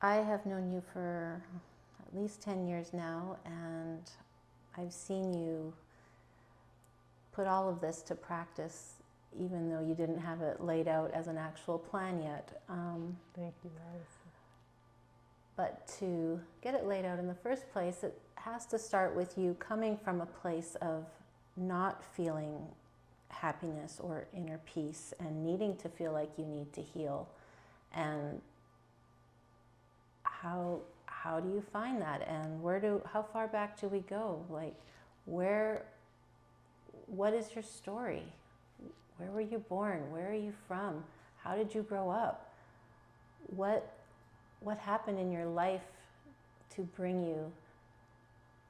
I have known you for at least 10 years now, and I've seen you put all of this to practice, even though you didn't have it laid out as an actual plan yet. Thank you, Alison. But to get it laid out in the first place, it has to start with you coming from a place of not feeling happiness or inner peace and needing to feel like you need to heal. And how do you find that? And how far back do we go? Like, what is your story? Where were you born? Where are you from? How did you grow up? What happened in your life to bring you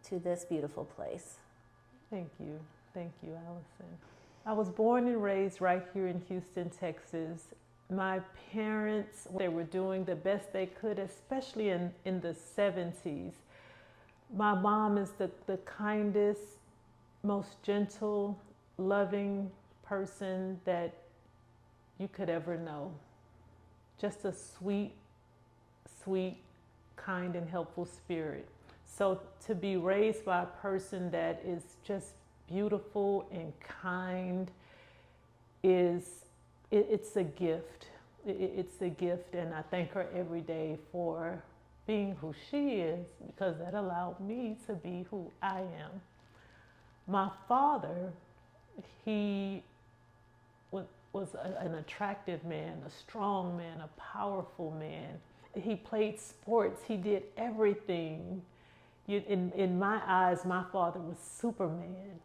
to this beautiful place? Thank you, Alison. I was born and raised right here in Houston, Texas. My parents, they were doing the best they could, especially in the 70s. My mom is the kindest, most gentle, loving person that you could ever know. Just a sweet, kind, and helpful spirit. So to be raised by a person that is just beautiful and kind it's a gift. It's a gift, and I thank her every day for being who she is, because that allowed me to be who I am. My father, he was an attractive man, a strong man, a powerful man. He played sports. He did everything. In my eyes, my father was Superman.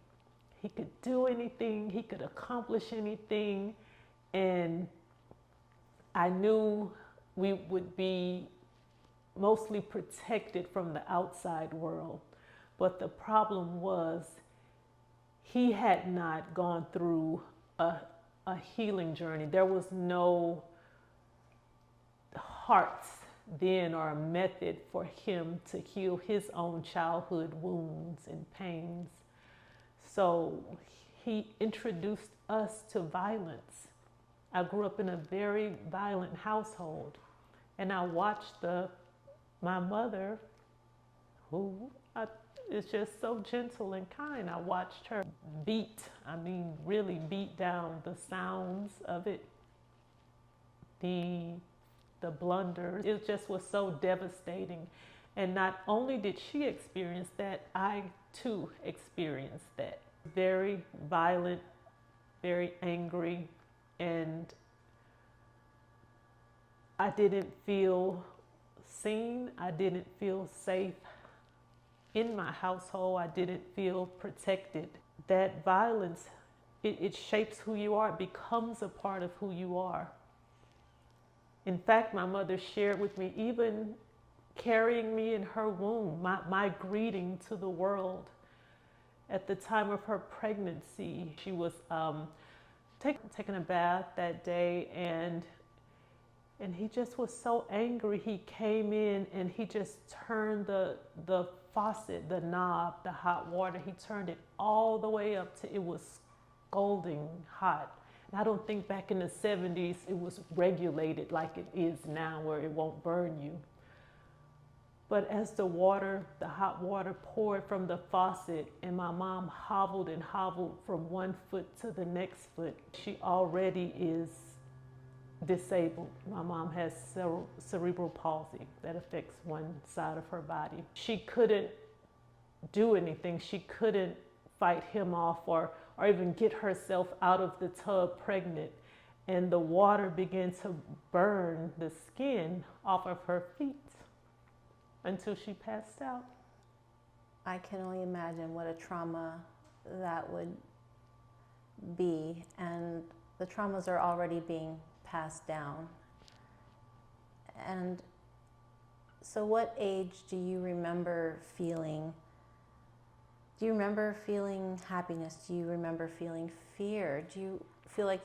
He could do anything. He could accomplish anything. And I knew we would be mostly protected from the outside world. But the problem was he had not gone through a healing journey. There was no hearts then or a method for him to heal his own childhood wounds and pains. So he introduced us to violence. I grew up in a very violent household, and I watched my mother, who is just so gentle and kind. I watched her really beat down the sounds of it, the blunders. It just was so devastating. And not only did she experience that, I too experienced that. Very violent, very angry, and I didn't feel seen. I didn't feel safe in my household. I didn't feel protected. That violence, it shapes who you are. It becomes a part of who you are. In fact, my mother shared with me, even carrying me in her womb, my greeting to the world. At the time of her pregnancy, she was taking a bath that day, and he just was so angry. He came in and he just turned the faucet, the knob, the hot water, he turned it all the way up to it was scalding hot. And I don't think back in the 70s it was regulated like it is now, where it won't burn you. But as the hot water poured from the faucet, and my mom hobbled and hobbled from one foot to the next foot, she already is disabled. My mom has cerebral palsy that affects one side of her body. She couldn't do anything. She couldn't fight him off or even get herself out of the tub pregnant. And the water began to burn the skin off of her feet until she passed out. I can only imagine what a trauma that would be, and the traumas are already being passed down. And so what age do you remember feeling? Do you remember feeling happiness? Do you remember feeling fear? Do you feel like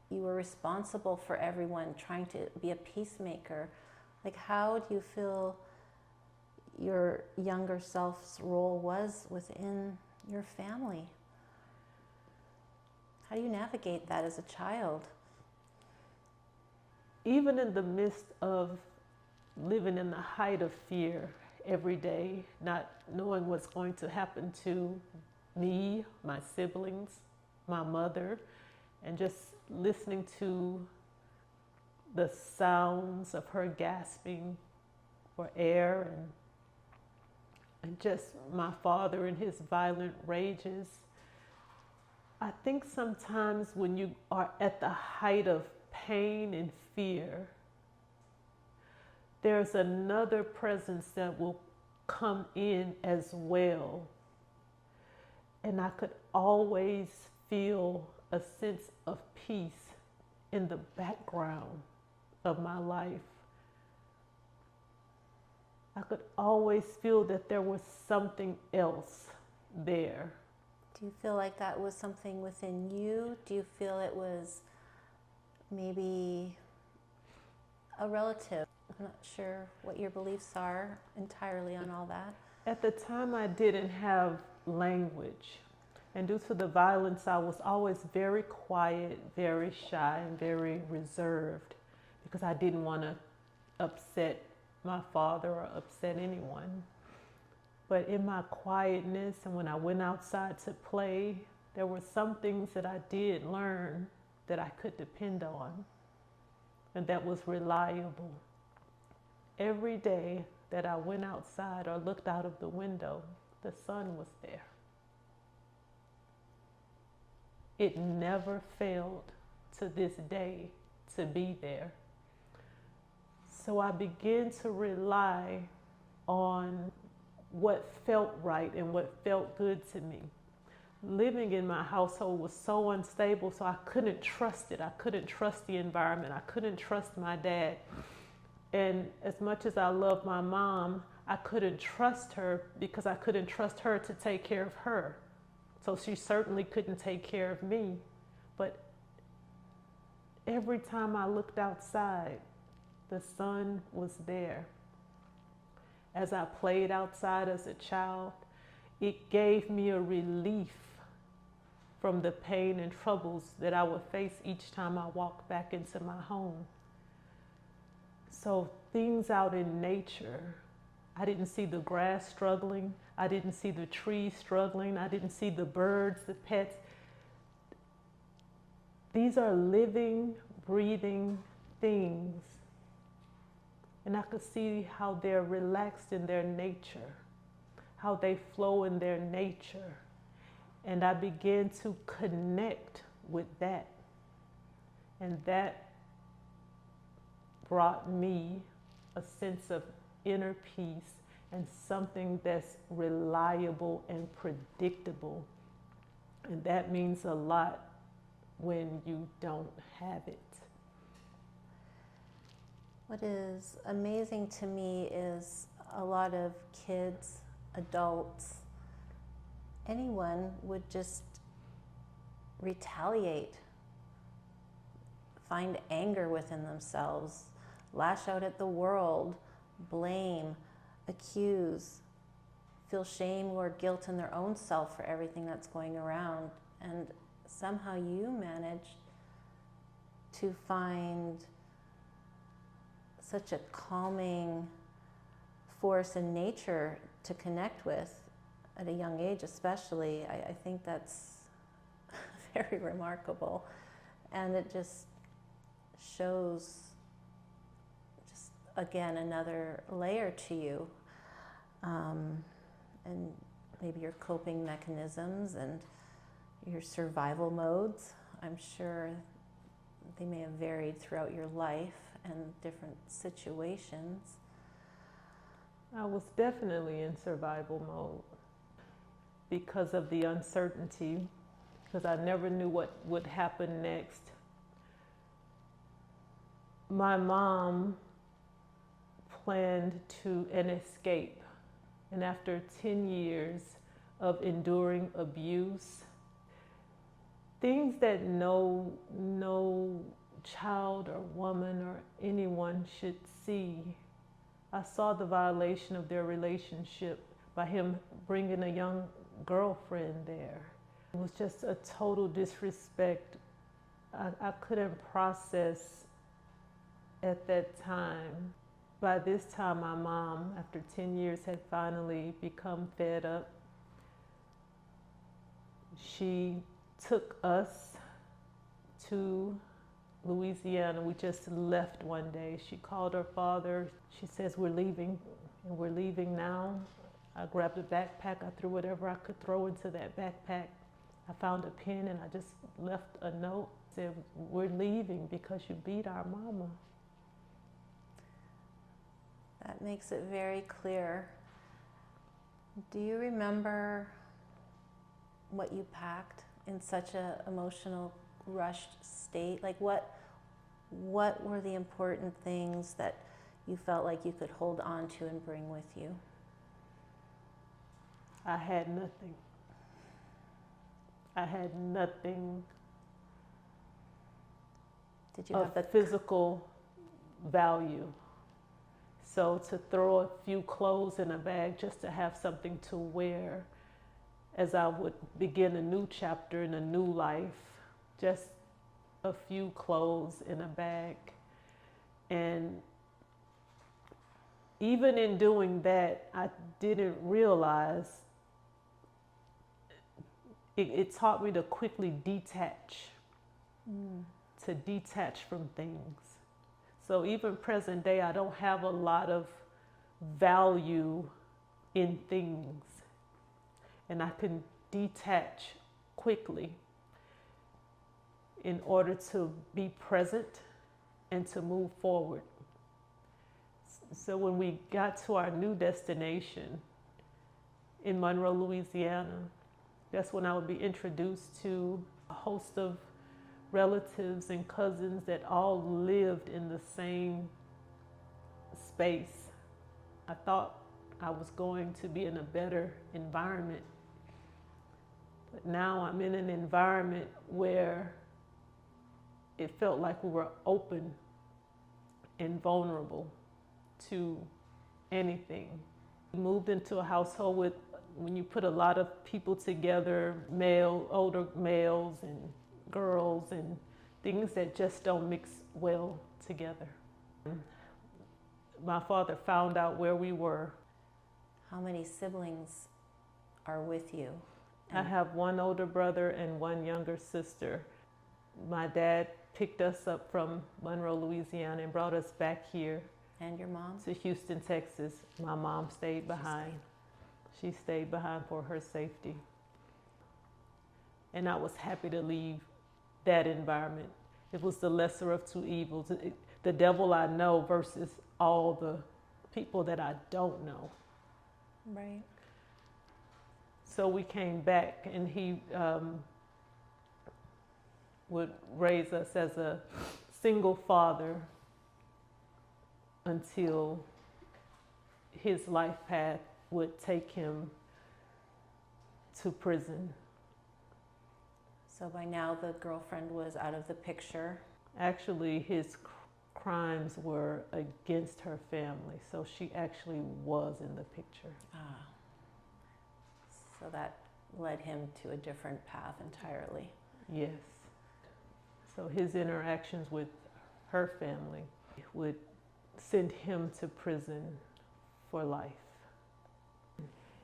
you were responsible for everyone, trying to be a peacemaker? Like, how do you feel your younger self's role was within your family? How do you navigate that as a child? Even in the midst of living in the height of fear every day, not knowing what's going to happen to me, my siblings, my mother, and just listening to the sounds of her gasping for air and just my father and his violent rages. I think sometimes when you are at the height of pain and fear, there's another presence that will come in as well. And I could always feel a sense of peace in the background of my life. I could always feel that there was something else there. Do you feel like that was something within you? Do you feel it was maybe a relative? I'm not sure what your beliefs are entirely on all that. At the time, I didn't have language. And due to the violence, I was always very quiet, very shy, and very reserved because I didn't want to upset my father or upset anyone. But in my quietness and when I went outside to play, there were some things that I did learn that I could depend on and that was reliable. Every day that I went outside or looked out of the window, the sun was there. It never failed to this day to be there. So I began to rely on what felt right and what felt good to me. Living in my household was so unstable, so I couldn't trust it. I couldn't trust the environment. I couldn't trust my dad. And as much as I love my mom, I couldn't trust her because I couldn't trust her to take care of her. So she certainly couldn't take care of me. But every time I looked outside, the sun was there. As I played outside as a child, it gave me a relief from the pain and troubles that I would face each time I walked back into my home. So things out in nature, I didn't see the grass struggling. I didn't see the trees struggling. I didn't see the birds, the pets. These are living, breathing things. And I could see how they're relaxed in their nature, how they flow in their nature. And I began to connect with that. And that brought me a sense of inner peace and something that's reliable and predictable. And that means a lot when you don't have it. What is amazing to me is a lot of kids, adults, anyone would just retaliate, find anger within themselves, lash out at the world, blame, accuse, feel shame or guilt in their own self for everything that's going around. And somehow you managed to find such a calming force in nature to connect with at a young age especially. I think that's very remarkable. And it just shows just, again, another layer to you. And maybe your coping mechanisms and your survival modes. I'm sure they may have varied throughout your life and different situations. I was definitely in survival mode because of the uncertainty, because I never knew what would happen next. My mom planned an escape, and after 10 years of enduring abuse, things that no child or woman or anyone should see. I saw the violation of their relationship by him bringing a young girlfriend there. It was just a total disrespect. I couldn't process at that time By this time, my mom, after 10 years, had finally become fed up. She took us to Louisiana. We just left one day. She called her father. She says, "We're leaving, and we're leaving now." I grabbed a backpack. I threw whatever I could throw into that backpack. I found a pen and I just left a note. Said, "We're leaving because you beat our mama." That makes it very clear. Do you remember what you packed in such a emotional, rushed state? Like what were the important things that you felt like you could hold on to and bring with you? I had nothing. I had nothing Did you of have the physical value. So to throw a few clothes in a bag just to have something to wear as I would begin a new chapter in a new life, just a few clothes in a bag. And even in doing that, I didn't realize it taught me to quickly detach, to detach from things. So even present day, I don't have a lot of value in things. And I can detach quickly in order to be present and to move forward. So when we got to our new destination in Monroe, Louisiana, that's when I would be introduced to a host of relatives and cousins that all lived in the same space. I thought I was going to be in a better environment, but now I'm in an environment where it felt like we were open and vulnerable to anything. We moved into a household with, when you put a lot of people together, older males and girls and things that just don't mix well together. My father found out where we were. How many siblings are with you? I have one older brother and one younger sister. My dad picked us up from Monroe, Louisiana and brought us back here. And your mom? To Houston, Texas. My mom stayed behind. She stayed behind for her safety. And I was happy to leave that environment. It was the lesser of two evils. The devil I know versus all the people that I don't know. Right. So we came back and he would raise us as a single father until his life path would take him to prison. So by now the girlfriend was out of the picture. Actually, his crimes were against her family, so she actually was in the picture. So that led him to a different path entirely. Yes. So his interactions with her family would send him to prison for life.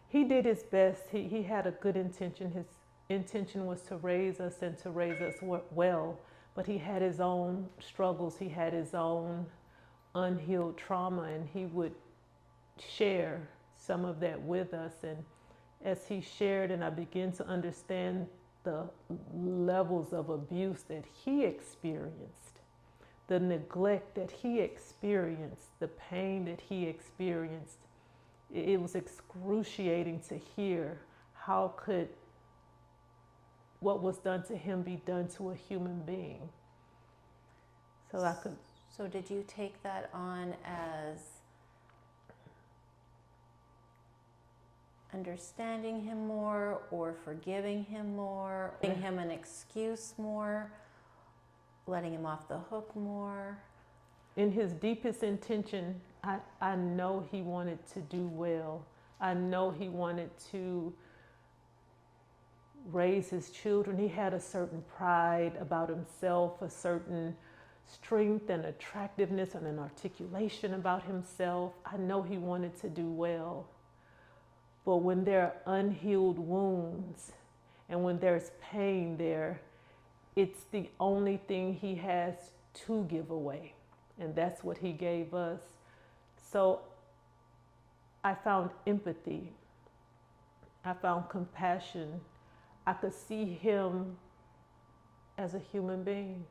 He did his best. He had a good intention. His intention was to raise us and to raise us well, but he had his own struggles. He had his own unhealed trauma, and he would share some of that with us. And as he shared and I began to understand the levels of abuse that he experienced, the neglect that he experienced, the pain that he experienced, it was excruciating to hear how could what was done to him be done to a human being. So did you take that on as understanding him more or forgiving him more, giving him an excuse more, letting him off the hook more? In his deepest intention, I know he wanted to do well. I know he wanted to raise his children. He had a certain pride about himself, a certain strength and attractiveness and an articulation about himself. I know he wanted to do well. But when there are unhealed wounds and when there's pain there, it's the only thing he has to give away. And that's what he gave us. So I found empathy. I found compassion. I could see him as a human being.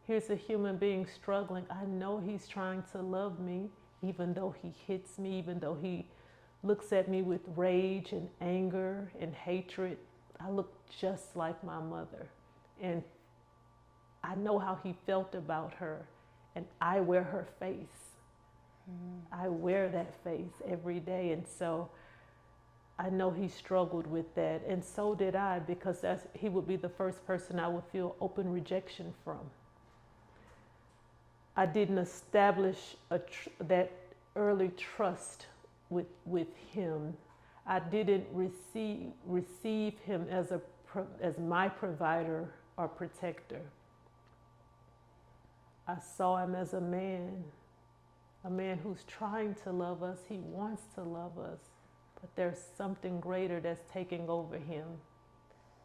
Here's a human being struggling. I know he's trying to love me, even though he hits me, even though he looks at me with rage and anger and hatred. I look just like my mother. And I know how he felt about her. And I wear her face. I wear that face every day. And so I know he struggled with that. And so did I, because he would be the first person I would feel open rejection from. I didn't establish that early trust with him. I didn't receive him as my provider or protector. I saw him as a man who's trying to love us. He wants to love us, but there's something greater that's taking over him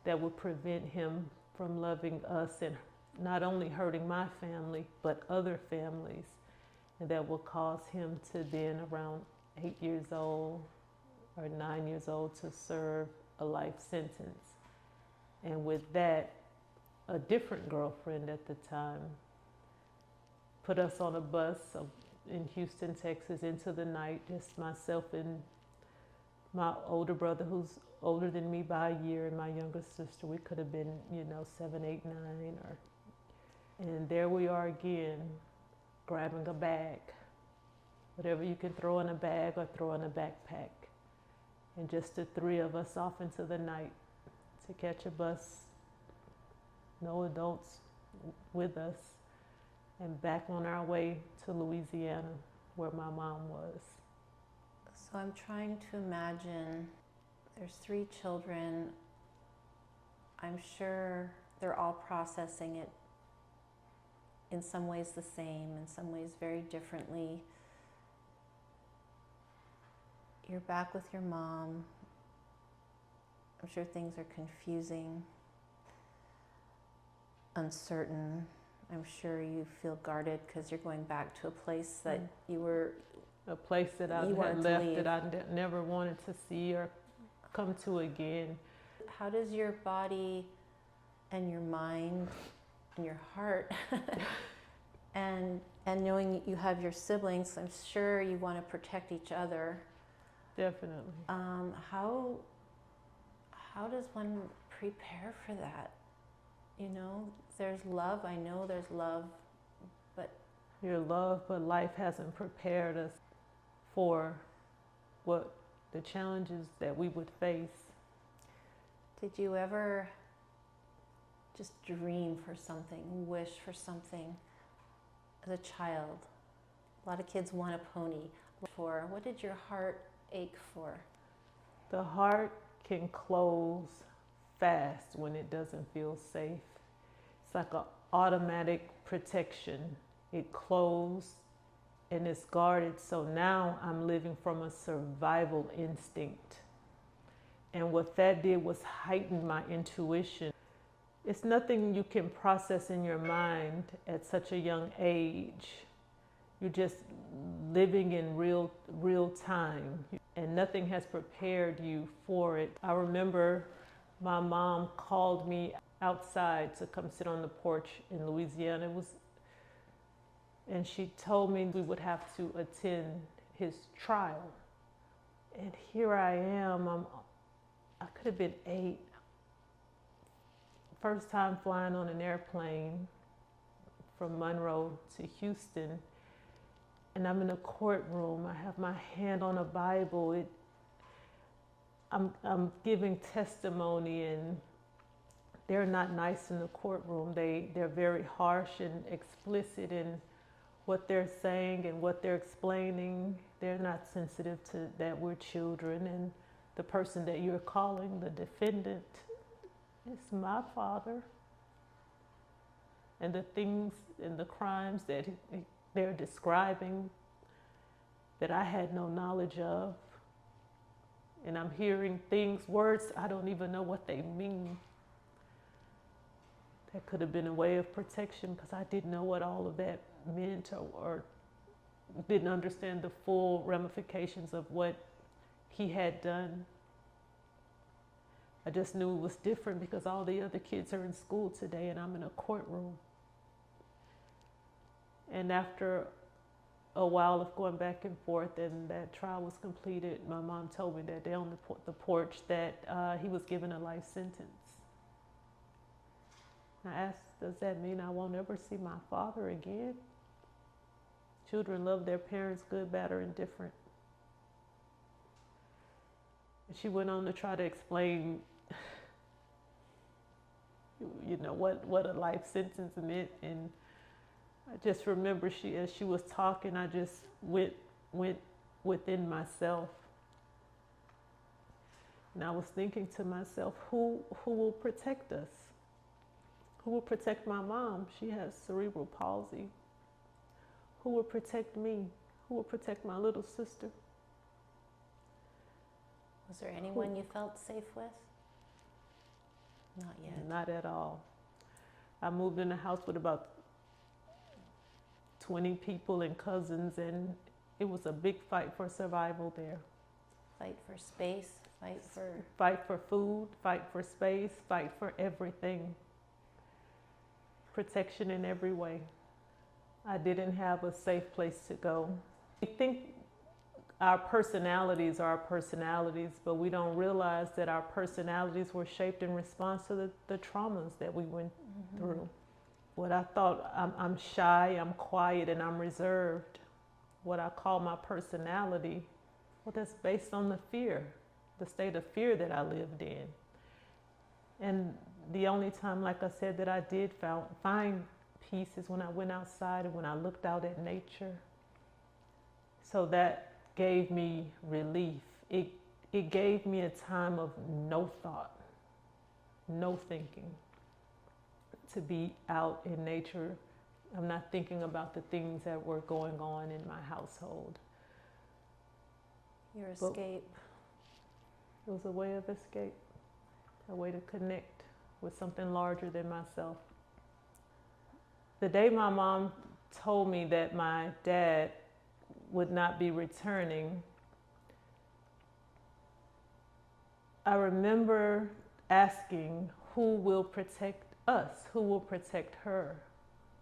that will prevent him from loving us and not only hurting my family, but other families, and that will cause him to then, around 8 years old or 9 years old, to serve a life sentence. And with that, a different girlfriend at the time put us on a bus in Houston, Texas, into the night, just myself and my older brother, who's older than me by a year, and my younger sister. We could have been, 7, 8, 9, and there we are again, grabbing a bag, whatever you can throw in a bag or throw in a backpack, and just the three of us off into the night to catch a bus, no adults with us, and back on our way to Louisiana, where my mom was. So I'm trying to imagine, there's 3 children. I'm sure they're all processing it in some ways the same, in some ways very differently. You're back with your mom. I'm sure things are confusing, uncertain. I'm sure you feel guarded because you're going back to a place that you were... A place that I had left that I never wanted to see or come to again. How does your body and your mind and your heart and knowing you have your siblings, I'm sure you want to protect each other. Definitely. How does one prepare for that? There's love. I know there's love, but... Your love, but life hasn't prepared us for what the challenges that we would face. Did you ever just dream for something, wish for something as a child? A lot of kids want a pony. What did your heart ache for? The heart can close fast when it doesn't feel safe. It's like an automatic protection. It closed and it's guarded. So now I'm living from a survival instinct. And what that did was heighten my intuition. It's nothing you can process in your mind at such a young age. You're just living in real time, and nothing has prepared you for it. I remember my mom called me outside to come sit on the porch in Louisiana. And she told me we would have to attend his trial. And here I am, I could have been 8. First time flying on an airplane from Monroe to Houston. And I'm in a courtroom. I have my hand on a Bible. I'm giving testimony, and they're not nice in the courtroom. They're very harsh and explicit in what they're saying and what they're explaining. They're not sensitive to that we're children, and the person that you're calling the defendant is my father. and the things and the crimes that they're describing that I had no knowledge of. And I'm hearing things, words, I don't even know what they mean. That could have been a way of protection because I didn't know what all of that meant or didn't understand the full ramifications of what he had done. I just knew it was different because all the other kids are in school today and I'm in a courtroom. And after a while of going back and forth and that trial was completed, my mom told me that day on the porch that he was given a life sentence. I asked, does that mean I won't ever see my father again? Children love their parents, good, bad, or indifferent. And she went on to try to explain, what a life sentence meant. And I just remember as she was talking, I just went within myself. And I was thinking to myself, who will protect us? Who will protect my mom? She has cerebral palsy. Who will protect me? Who will protect my little sister? Was there anyone you felt safe with? Not yet. Not at all. I moved in a house with about 20 people and cousins, and it was a big fight for survival there. Fight for space, fight for food, fight for space, fight for everything. Protection in every way. I didn't have a safe place to go. We think our personalities are our personalities, but we don't realize that our personalities were shaped in response to the traumas that we went through. What I thought, I'm shy, I'm quiet, and I'm reserved. What I call my personality, well, that's based on the fear, the state of fear that I lived in. And the only time, like I said, that I did find peace is when I went outside and when I looked out at nature. So that gave me relief. It gave me a time of no thought, no thinking. To be out in nature, I'm not thinking about the things that were going on in my household. Your escape. It was a way of escape, a way to connect with something larger than myself. The day my mom told me that my dad would not be returning, I remember asking, who will protect us? Who will protect her?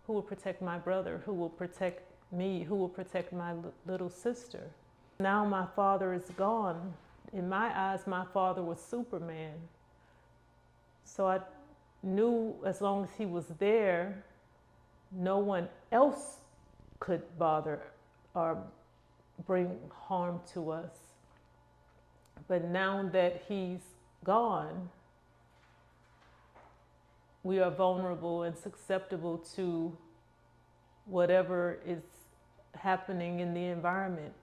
Who will protect my brother? Who will protect me? Who will protect my little sister? Now my father is gone. In my eyes, my father was Superman. So I knew as long as he was there, no one else could bother or bring harm to us. But now that he's gone, we are vulnerable and susceptible to whatever is happening in the environment.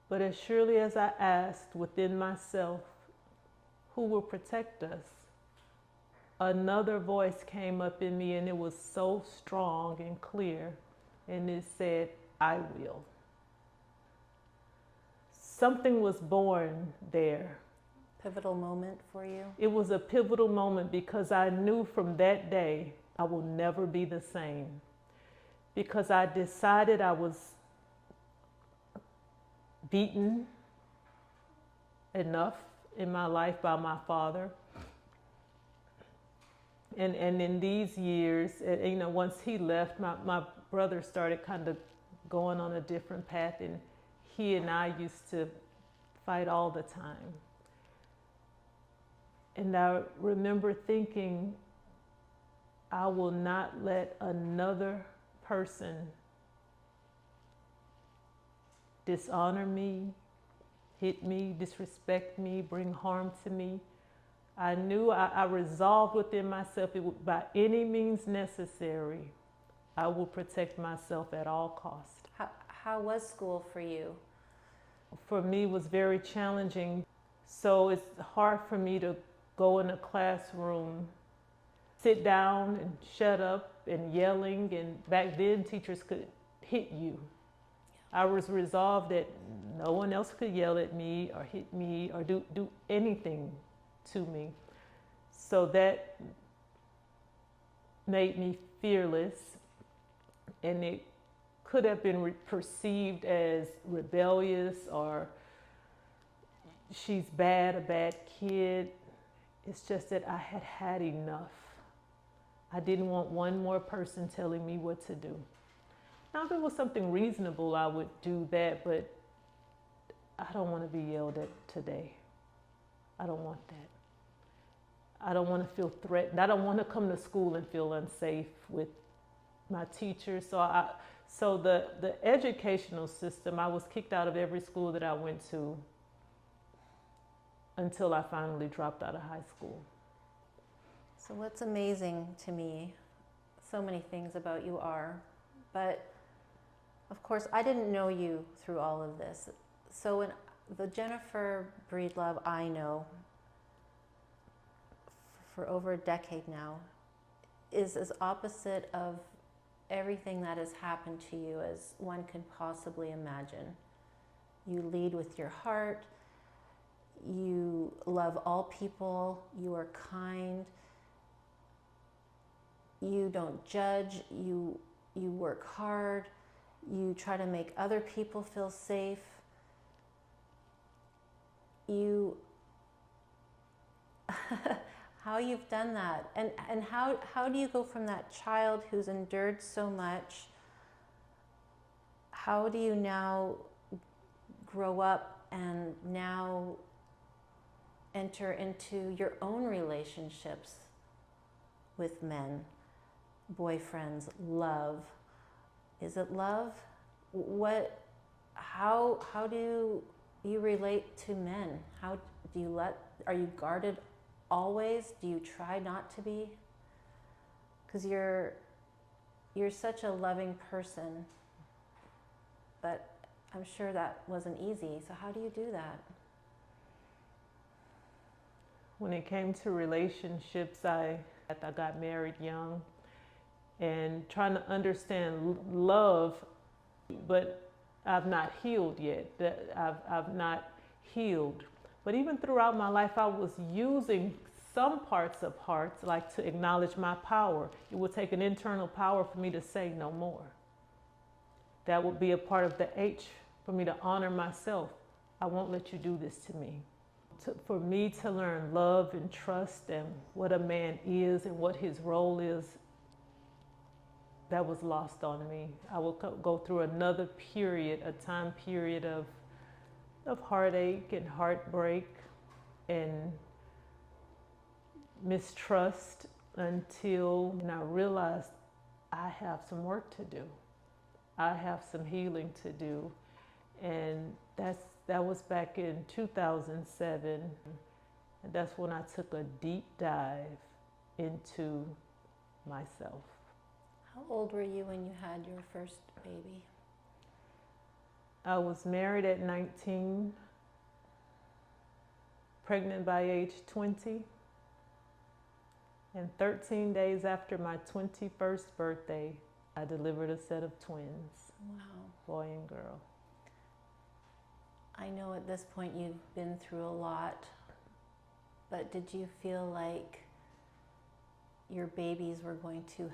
But as surely as I asked within myself, who will protect us? Another voice came up in me, and it was so strong and clear, and it said, I will. Something was born there. Pivotal moment for you? It was a pivotal moment because I knew from that day I will never be the same. Because I decided I was beaten enough in my life by my father. And in these years, once he left, my brother started kind of going on a different path, and he and I used to fight all the time. And I remember thinking, I will not let another person dishonor me, hit me, disrespect me, bring harm to me. I knew I resolved within myself, by any means necessary, I will protect myself at all costs. How was school for you? For me, it was very challenging. So it's hard for me to go in a classroom, sit down and shut up and yelling, and back then teachers could hit you. I was resolved that no one else could yell at me or hit me or do anything to me. So that made me fearless, and it could have been perceived as rebellious or she's bad, a bad kid. It's just that I had had enough. I didn't want one more person telling me what to do. Now, if it was something reasonable, I would do that, but I don't want to be yelled at today. I don't want that. I don't want to feel threatened. I don't want to come to school and feel unsafe with my teachers. So the educational system, I was kicked out of every school that I went to until I finally dropped out of high school. So what's amazing to me, so many things about you are, but of course I didn't know you through all of this. So when the Jennifer Breedlove I know for over a decade now is as opposite of everything that has happened to you as one could possibly imagine. You lead with your heart. You love all people. You are kind. You don't judge. You work hard. You try to make other people feel safe. How you've done that, and how do you go from that child who's endured so much, how do you now grow up and now enter into your own relationships with men, boyfriends, love? Is it love? How do you relate to men? How do you are you guarded always? Do you try not to be? Because you're such a loving person, but I'm sure that wasn't easy. So how do you do that? When it came to relationships, I got married young and trying to understand love, but I've not healed yet. I've not healed. But even throughout my life, I was using some parts of hearts, like to acknowledge my power. It would take an internal power for me to say no more. That would be a part of the H for me to honor myself. I won't let you do this to me. For me to learn love and trust and what a man is and what his role is, that was lost on me. I will go through another period, a time period of heartache and heartbreak and mistrust until I realized I have some work to do. I have some healing to do. And that was back in 2007. And that's when I took a deep dive into myself. How old were you when you had your first baby? I was married at 19, pregnant by age 20, and 13 days after my 21st birthday, I delivered a set of twins. Wow. Boy and girl. I know at this point you've been through a lot, but did you feel like your babies were going to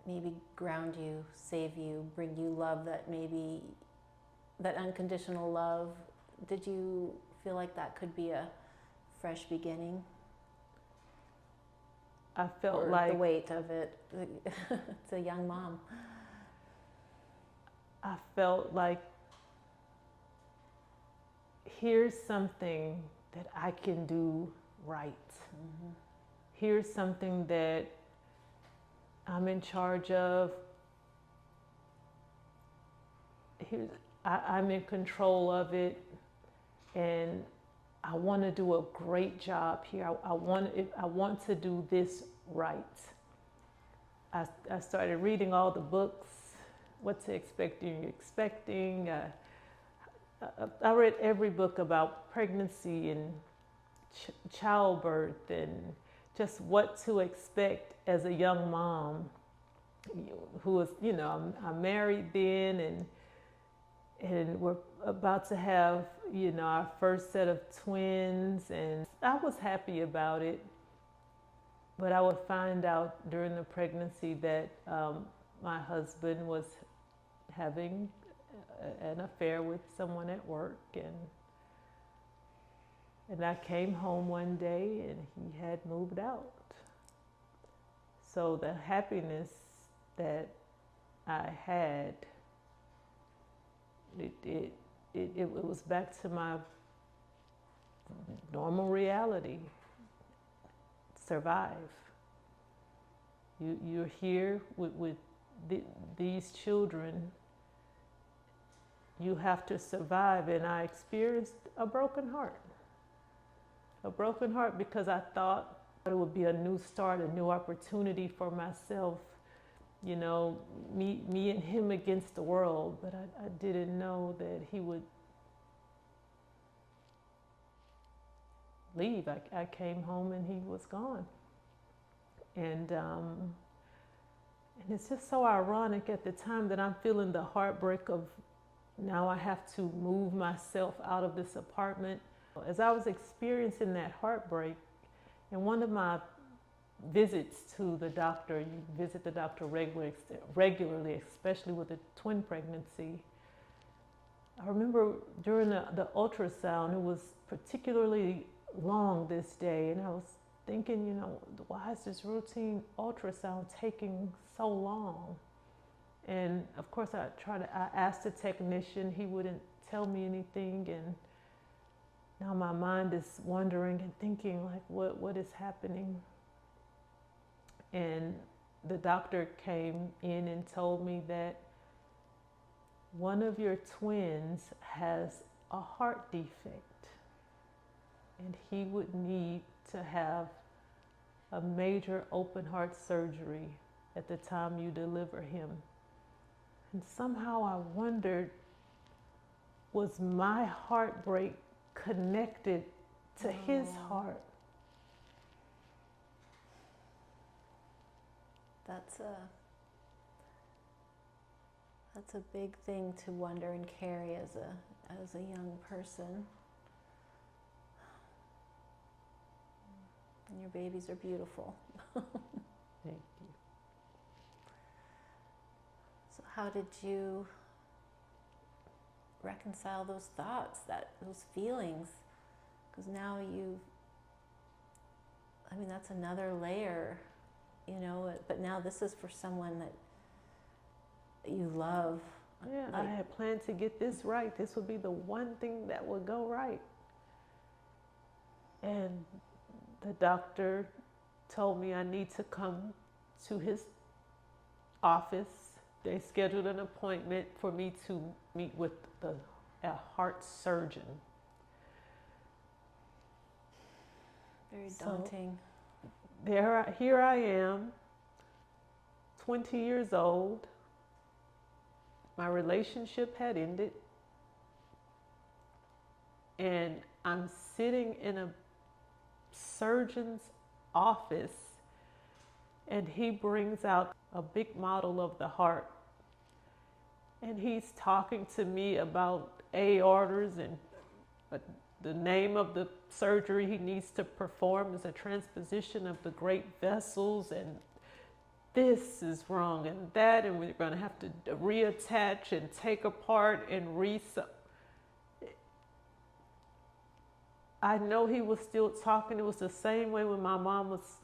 maybe ground you, save you, bring you love, that unconditional love? Did you feel like that could be a fresh beginning? I felt or like the weight of it. It's a young mom. I felt like here's something that I can do right. Mm-hmm. Here's something that I'm in charge of. I'm in control of it, and I want to do a great job here. I want to do this right. I started reading all the books, What to Expect You're Expecting. I read every book about pregnancy and childbirth and just what to expect as a young mom who was, I'm married then, and we're about to have, our first set of twins, and I was happy about it. But I would find out during the pregnancy that my husband was having an affair with someone at work, and I came home one day and he had moved out. So the happiness that I had, it was back to my normal reality. Survive. You're here with these children. You have to survive, and I experienced a broken heart. A broken heart because I thought it would be a new start, a new opportunity for myself. Me and him against the world, but I didn't know that he would leave. I came home and he was gone. And it's just so ironic at the time that I'm feeling the heartbreak of now I have to move myself out of this apartment. As I was experiencing that heartbreak, and one of my visits to the doctor, you visit the doctor regularly, especially with a twin pregnancy. I remember during the ultrasound, it was particularly long this day, and I was thinking, why is this routine ultrasound taking so long? And of course I asked the technician, he wouldn't tell me anything, and now my mind is wondering and thinking like, what is happening? And the doctor came in and told me that one of your twins has a heart defect, and he would need to have a major open heart surgery at the time you deliver him. And somehow I wondered, was my heartbreak connected to his heart? That's a big thing to wonder and carry as a young person. And your babies are beautiful. Thank you. So how did you reconcile those thoughts, those feelings? Because now that's another layer, but now this is for someone that you love. Yeah, I had planned to get this right. This would be the one thing that would go right. And the doctor told me I need to come to his office. They scheduled an appointment for me to meet with a heart surgeon. Very daunting. So here I am, 20 years old. My relationship had ended. And I'm sitting in a surgeon's office, and he brings out a big model of the heart. And he's talking to me about aortas and the name of the surgery he needs to perform is a transposition of the great vessels, and this is wrong and that, and we're going to have to reattach and take apart and I know he was still talking. It was the same way when my mom was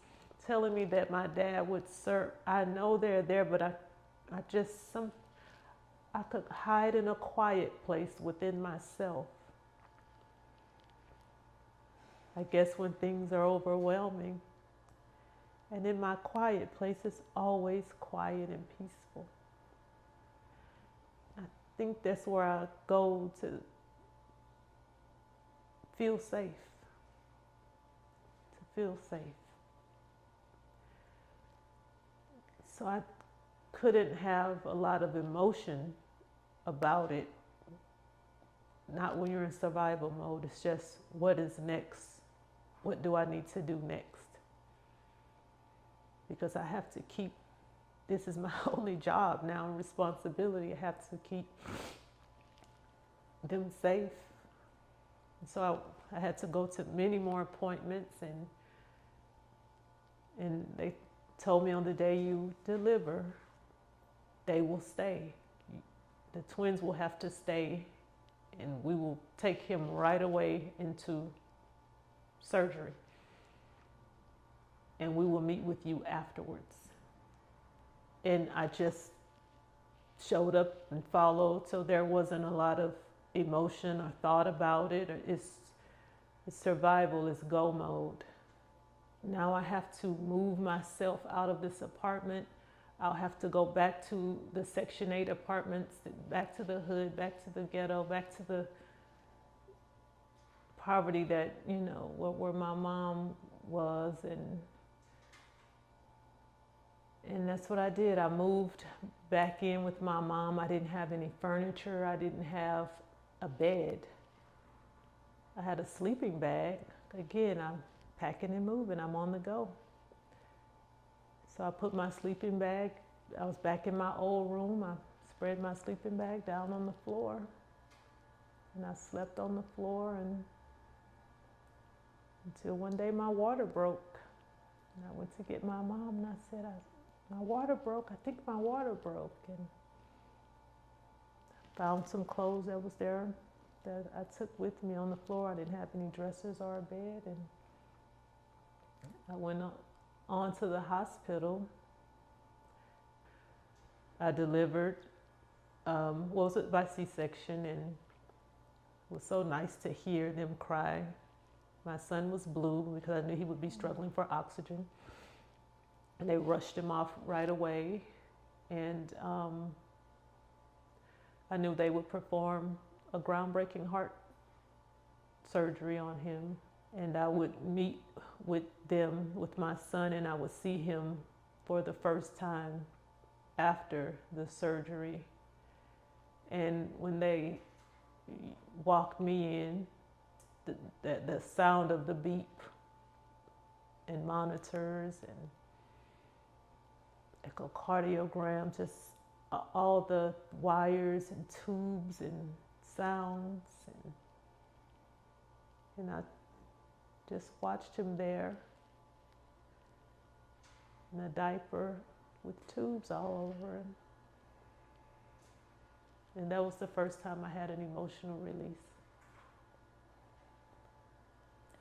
telling me that my dad would serve. I know they're there, but I could hide in a quiet place within myself. I guess when things are overwhelming. And in my quiet place, it's always quiet and peaceful. I think that's where I go to feel safe. To feel safe. So I couldn't have a lot of emotion about it. Not when you're in survival mode. It's just, what is next? What do I need to do next? Because I have to keep this is my only job now and responsibility. I have to keep them safe. And so I had to go to many more appointments, and they told me on the day you deliver, they will stay. The twins will have to stay, and we will take him right away into surgery. And we will meet with you afterwards. And I just showed up and followed, so there wasn't a lot of emotion or thought about it. It's survival, it's go mode. Now I have to move myself out of this apartment. I'll have to go back to the Section 8 apartments, back to the hood, back to the ghetto, back to the poverty that, where my mom was. And that's what I did. I moved back in with my mom. I didn't have any furniture. I didn't have a bed. I had a sleeping bag. Again, I'm packing and moving. I'm on the go. So I put my sleeping bag, I was back in my old room. I spread my sleeping bag down on the floor. And I slept on the floor until one day my water broke. And I went to get my mom and I said, my water broke. I think my water broke. And I found some clothes that was there that I took with me on the floor. I didn't have any dressers or a bed. And I went on to the hospital. I delivered, by C-section, and it was so nice to hear them cry. My son was blue because I knew he would be struggling for oxygen. And they rushed him off right away. And I knew they would perform a groundbreaking heart surgery on him. And I would meet with them, with my son, and I would see him for the first time after the surgery. And when they walked me in, the sound of the beep and monitors and echocardiogram, just all the wires and tubes and sounds, and I just watched him there in a diaper with tubes all over him. And that was the first time I had an emotional release.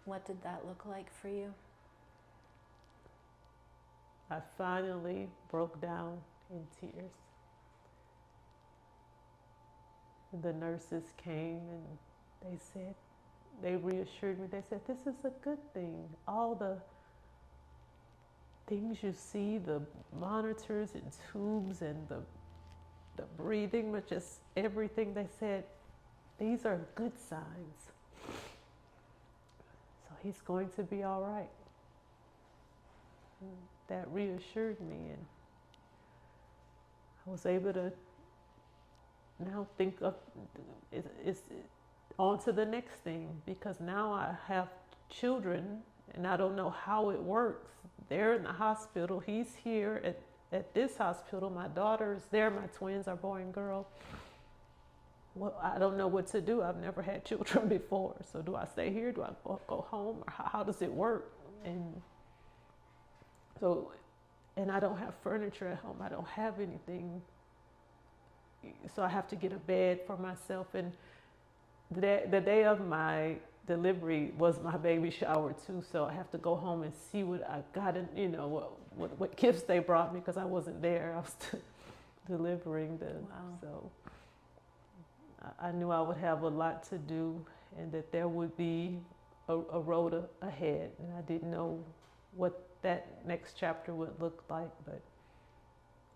What did that look like for you? I finally broke down in tears. And the nurses came and they reassured me. They said, this is a good thing. All the things you see, the monitors and tubes and the breathing, but just everything, they said, these are good signs. So he's going to be all right. And that reassured me, and I was able to now think of it's on to the next thing, because now I have children and I don't know how it works. They're in the hospital. He's here at this hospital. My daughter is there. My twins are boy and girl. Well, I don't know what to do. I've never had children before. So do I stay here? Do I go home? Or how does it work? And I don't have furniture at home. I don't have anything. So I have to get a bed for myself. And the day of my delivery was my baby shower too. So I have to go home and see what I got, and what gifts they brought me, because I wasn't there. I was delivering them. Wow. So I knew I would have a lot to do, and that there would be a road ahead. And I didn't know what that next chapter would look like, but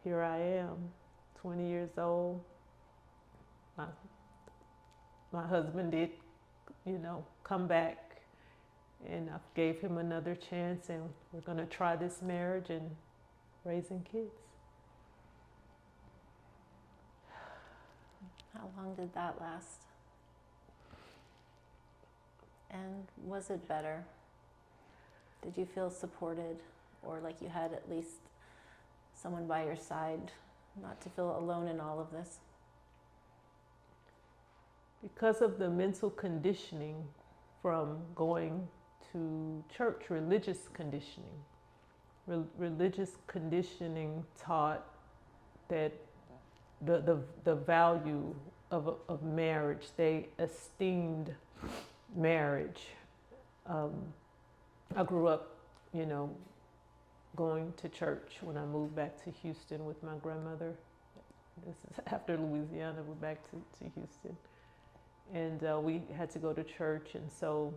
here I am, 20 years old. My husband did, come back, and I gave him another chance, and we're going to try this marriage and raising kids. How long did that last? And was it better? Did you feel supported, or like you had at least someone by your side, not to feel alone in all of this? Because of the mental conditioning from going to church, religious conditioning. Religious conditioning taught that the value of marriage, they esteemed marriage. I grew up, going to church when I moved back to Houston with my grandmother. This is after Louisiana, we're back to Houston. And we had to go to church. And so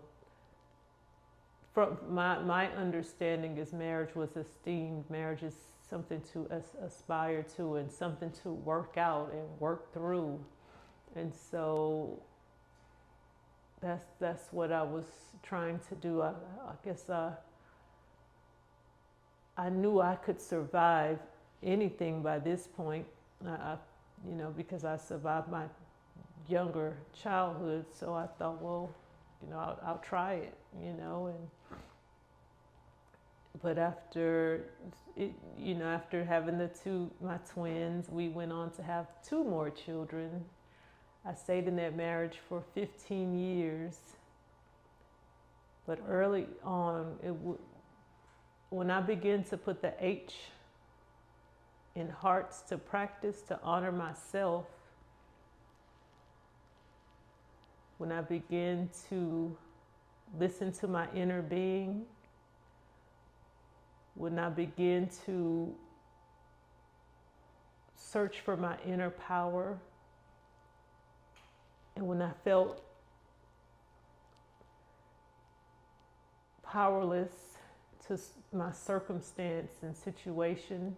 from my understanding is marriage was esteemed. Marriage is something to aspire to and something to work out and work through. And so that's what I was trying to do. I guess I knew I could survive anything by this point, because I survived my younger childhood. So I thought, well, I'll try it, But after having my twins, we went on to have 2 more children. I stayed in that marriage for 15 years. But early on, when I began to put the H in hearts to practice, to honor myself, when I began to listen to my inner being, when I began to search for my inner power, and when I felt powerless to my circumstance and situation,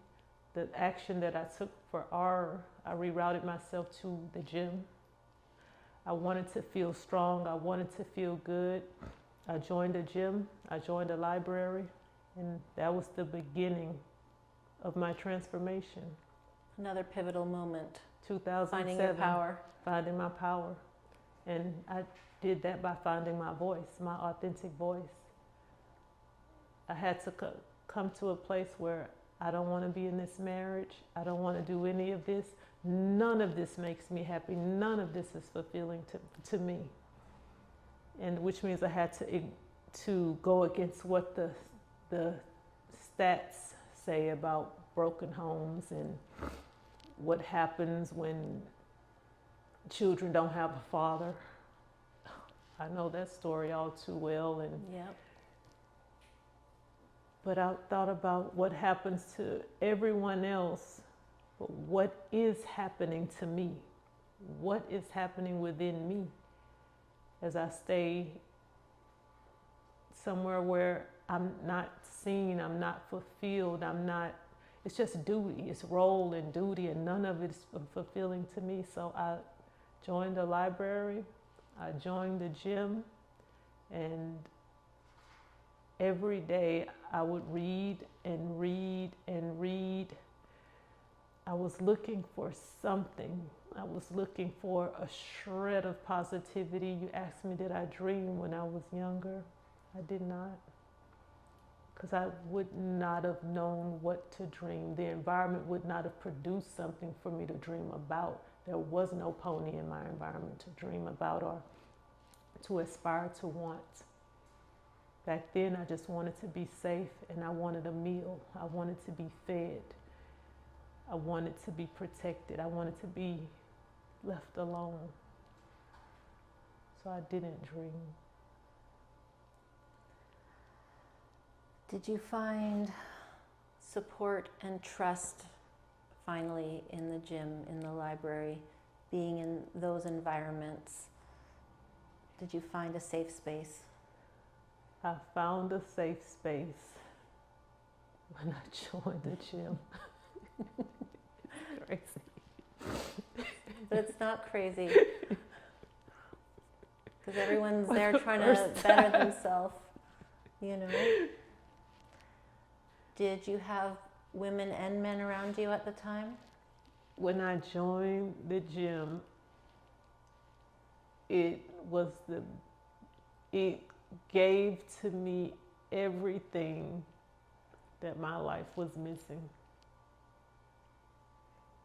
the action that I took for I rerouted myself to the gym. I wanted to feel strong. I wanted to feel good. I joined a gym. I joined a library. And that was the beginning of my transformation. Another pivotal moment. 2007. Finding your power. Finding my power. And I did that by finding my voice, my authentic voice. I had to come to a place where I don't want to be in this marriage. I don't want to do any of this. None of this makes me happy. None of this is fulfilling to me. And which means I had to go against what the stats say about broken homes and what happens when children don't have a father. I know that story all too well. And yep. But I thought about what happens to everyone else, but what is happening to me? What is happening within me as I stay somewhere where I'm not seen, I'm not fulfilled, it's just duty, it's role and duty, and none of it is fulfilling to me. So I joined the library, I joined the gym, and every day I would read and read and read. I was looking for something. I was looking for a shred of positivity. You asked me, did I dream when I was younger? I did not. Because I would not have known what to dream. The environment would not have produced something for me to dream about. There was no pony in my environment to dream about or to aspire to want. Back then, I just wanted to be safe, and I wanted a meal. I wanted to be fed. I wanted to be protected. I wanted to be left alone. So I didn't dream. Did you find support and trust finally in the gym, in the library, being in those environments? Did you find a safe space? I found a safe space when I joined the gym. Crazy. But it's not crazy. Because everyone's there trying to better themselves, Did you have women and men around you at the time? When I joined the gym, it gave to me everything that my life was missing.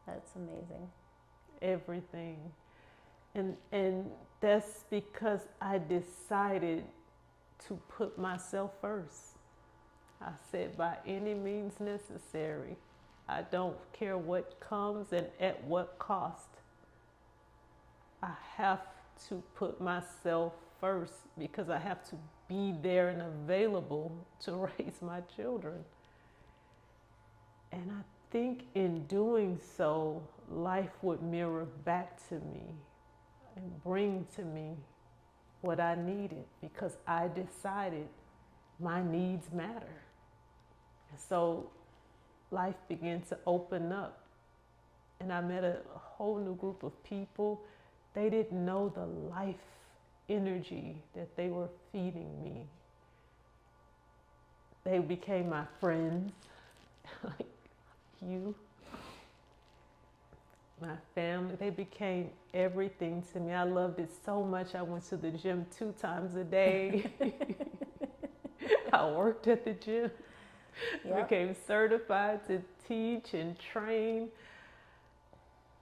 That's amazing. Everything. And that's because I decided to put myself first. I said, by any means necessary. I don't care what comes and at what cost. I have to put myself first because I have to be there and available to raise my children. And I think in doing so, life would mirror back to me and bring to me what I needed because I decided my needs matter. And so life began to open up, and I met a whole new group of people. They didn't know the life energy that they were feeding me. They became my friends, like you, my family. They became everything to me. I loved it so much. I went to the gym 2 times a day. I worked at the gym. Yep. Became certified to teach and train.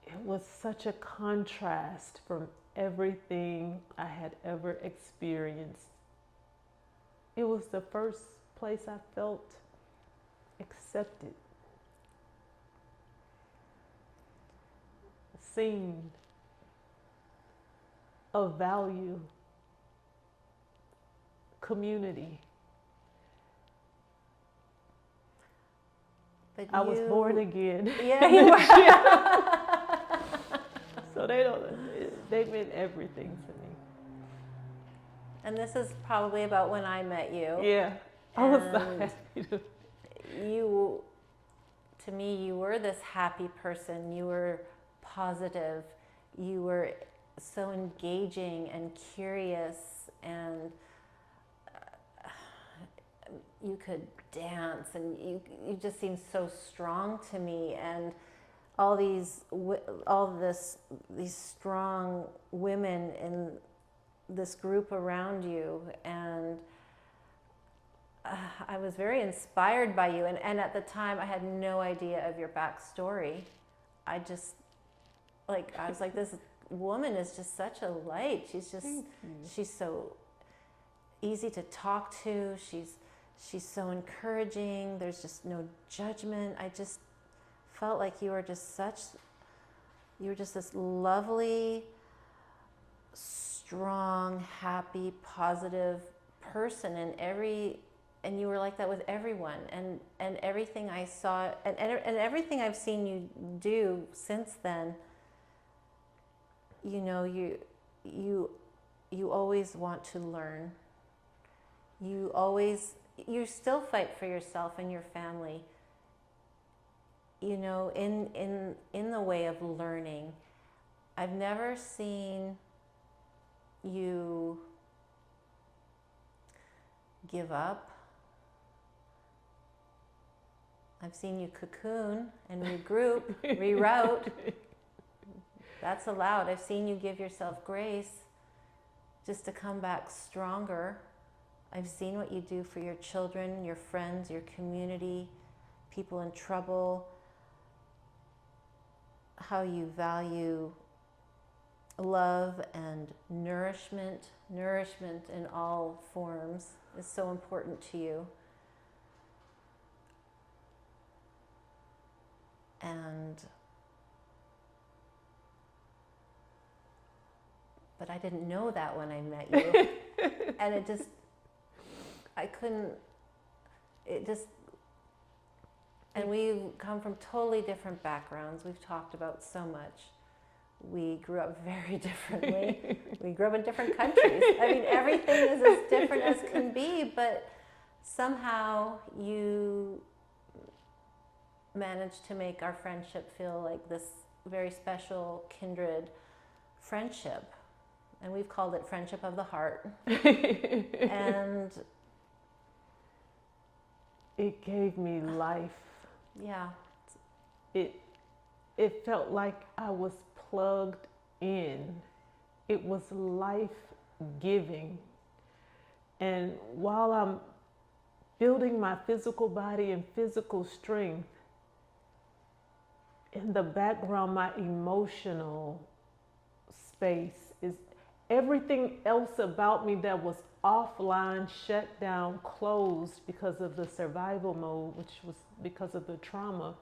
It was such a contrast from everything I had ever experienced. It was the first place I felt accepted, seen, of value, community. But I was born again. Yeah, you were. So they meant everything to me. And this is probably about when I met you. Yeah. I was so happy to. You, to me, you were this happy person. You were positive. You were so engaging and curious, and you could dance, and you just seemed so strong to me. And these strong women in this group around you, and I was very inspired by you. And at the time, I had no idea of your backstory. I was like, this woman is just such a light. She's so easy to talk to. She's so encouraging. There's just no judgment. I just felt like you were just this lovely, strong, happy, positive person, and you were like that with everyone. And everything I saw, and everything I've seen you do since then, you always want to learn. You still fight for yourself and your family, in the way of learning. I've never seen you give up. I've seen you cocoon and regroup, reroute. That's allowed. I've seen you give yourself grace just to come back stronger. I've seen what you do for your children, your friends, your community, people in trouble, how you value love and nourishment. Nourishment in all forms is so important to you. But I didn't know that when I met you. And and we come from totally different backgrounds. We've talked about so much. We grew up very differently. We grew up in different countries. I mean, everything is as different as can be, but somehow you managed to make our friendship feel like this very special, kindred friendship. And we've called it Friendship of the Heart. And it gave me life. Yeah. It felt like I was plugged in. It was life-giving. And while I'm building my physical body and physical strength, in the background, my emotional space is everything else about me that was offline, shut down, closed because of the survival mode, which was because of the trauma.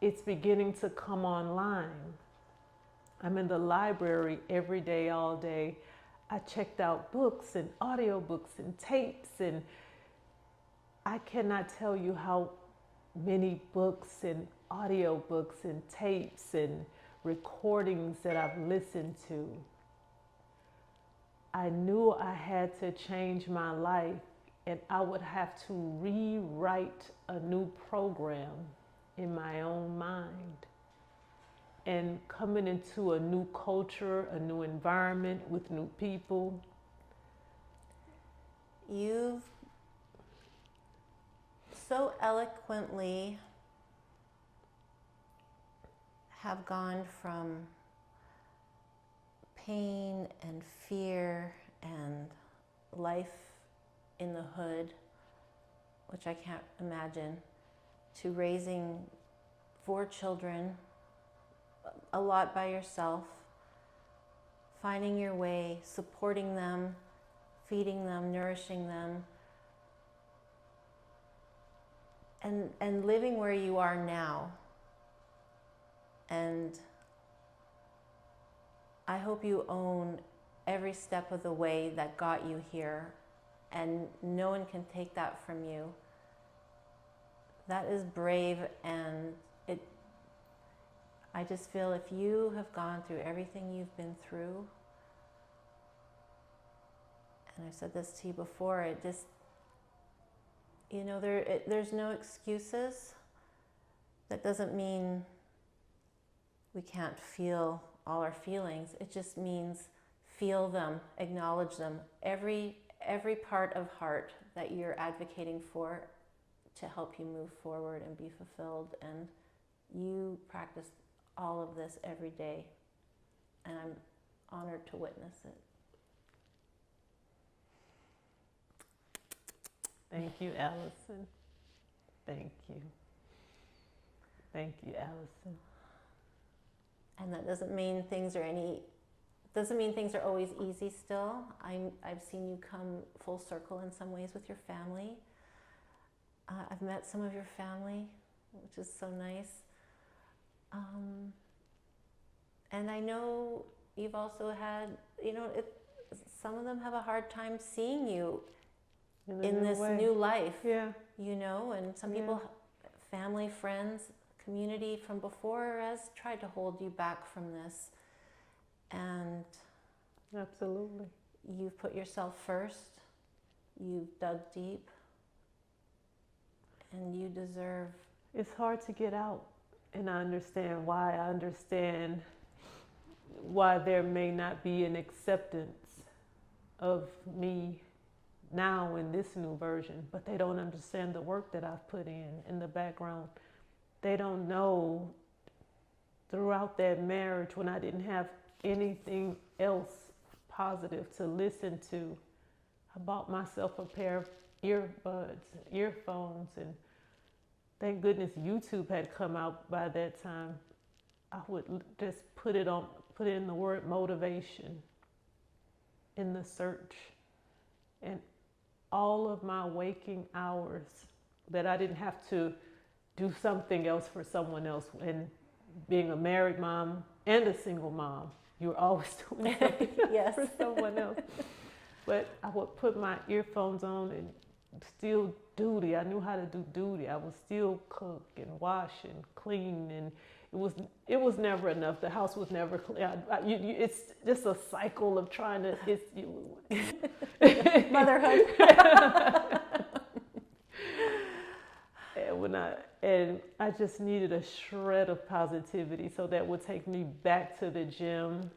It's beginning to come online. I'm in the library every day, all day. I checked out books and audiobooks and tapes, and I cannot tell you how many books and audiobooks and tapes and recordings that I've listened to. I knew I had to change my life, and I would have to rewrite a new program in my own mind. And coming into a new culture, a new environment with new people. You've so eloquently have gone from pain and fear and life in the hood, which I can't imagine, to raising 4 children, a lot by yourself, finding your way, supporting them, feeding them, nourishing them, and living where you are now. And I hope you own every step of the way that got you here, and no one can take that from you. That is brave, and I just feel if you have gone through everything you've been through, and I've said this to you before, it just, there's no excuses. That doesn't mean we can't feel all our feelings. It just means feel them, acknowledge them. Every part of heart that you're advocating for to help you move forward and be fulfilled. And you practice all of this every day. And I'm honored to witness it. Thank you, Alison. Thank you. Thank you, Alison. And that doesn't mean things are always easy still. I've seen you come full circle in some ways with your family. I've met some of your family, which is so nice. And I know you've also had, some of them have a hard time seeing you in this new life. Yeah. And some people, family, friends, community from before has tried to hold you back from this. And absolutely, you've put yourself first, you've dug deep, and you deserve. It's hard to get out, and I understand why. I understand why there may not be an acceptance of me now in this new version, but they don't understand the work that I've put in the background. They don't know throughout that marriage, when I didn't have anything else positive to listen to, I bought myself a pair of earphones, and thank goodness YouTube had come out by that time. I would just put in the word motivation in the search, and all of my waking hours that I didn't have to do something else for someone else. And being a married mom and a single mom, you're always doing something else for someone else. But I would put my earphones on and still duty. I knew how to do duty. I would still cook and wash and clean, and it was never enough. The house was never clean. It's just a cycle of trying to. Motherhood. And I just needed a shred of positivity, so that would take me back to the gym.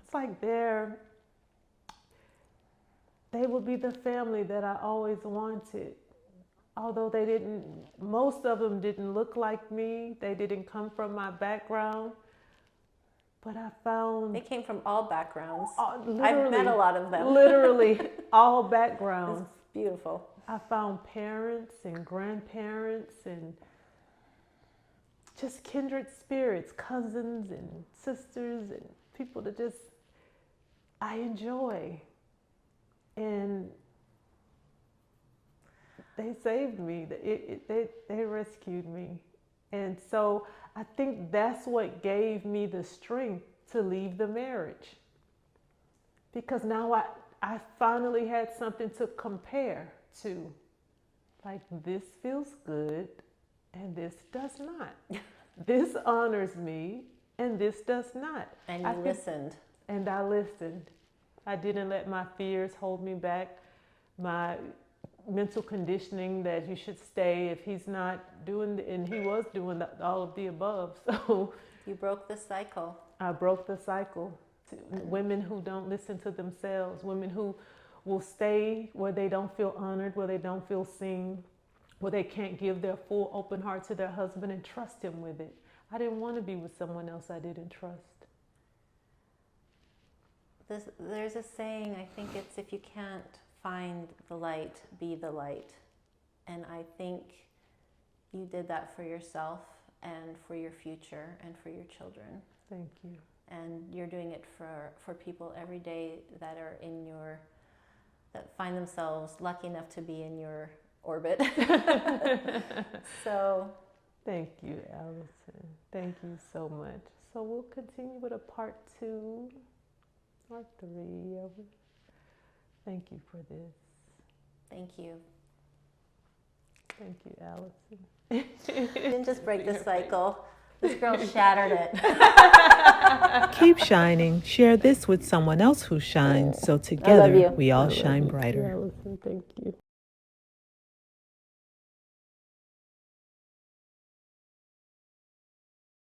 It's like they would be the family that I always wanted. Although most of them didn't look like me, they didn't come from my background, but I found... They came from all backgrounds. I've met a lot of them. Literally all backgrounds. It's beautiful. I found parents and grandparents and just kindred spirits, cousins and sisters and people that just I enjoy. And they saved me. They rescued me. And so I think that's what gave me the strength to leave the marriage. Because now I finally had something to compare to. Like, this feels good and this does not. This honors me and this does not. And you listened. And I listened. I didn't let my fears hold me back. My mental conditioning that you should stay if he's not doing, and he was doing all of the above. So you broke the cycle. I broke the cycle. Women who don't listen to themselves, women who will stay where they don't feel honored, where they don't feel seen, where they can't give their full open heart to their husband and trust him with it. I didn't want to be with someone else I didn't trust. There's a saying, I think it's, if you can't find the light, be the light. And I think you did that for yourself and for your future and for your children. Thank you. And you're doing it for people every day that are that find themselves lucky enough to be in your orbit. So thank you, Alison. Thank you so much. So we'll continue with a part 2 or 3. Thank you for this. Thank you. Thank you, Alison. You didn't just break the cycle. This girl shattered it. Keep shining. Share this with someone else who shines, so together we all shine brighter. Alison, thank you.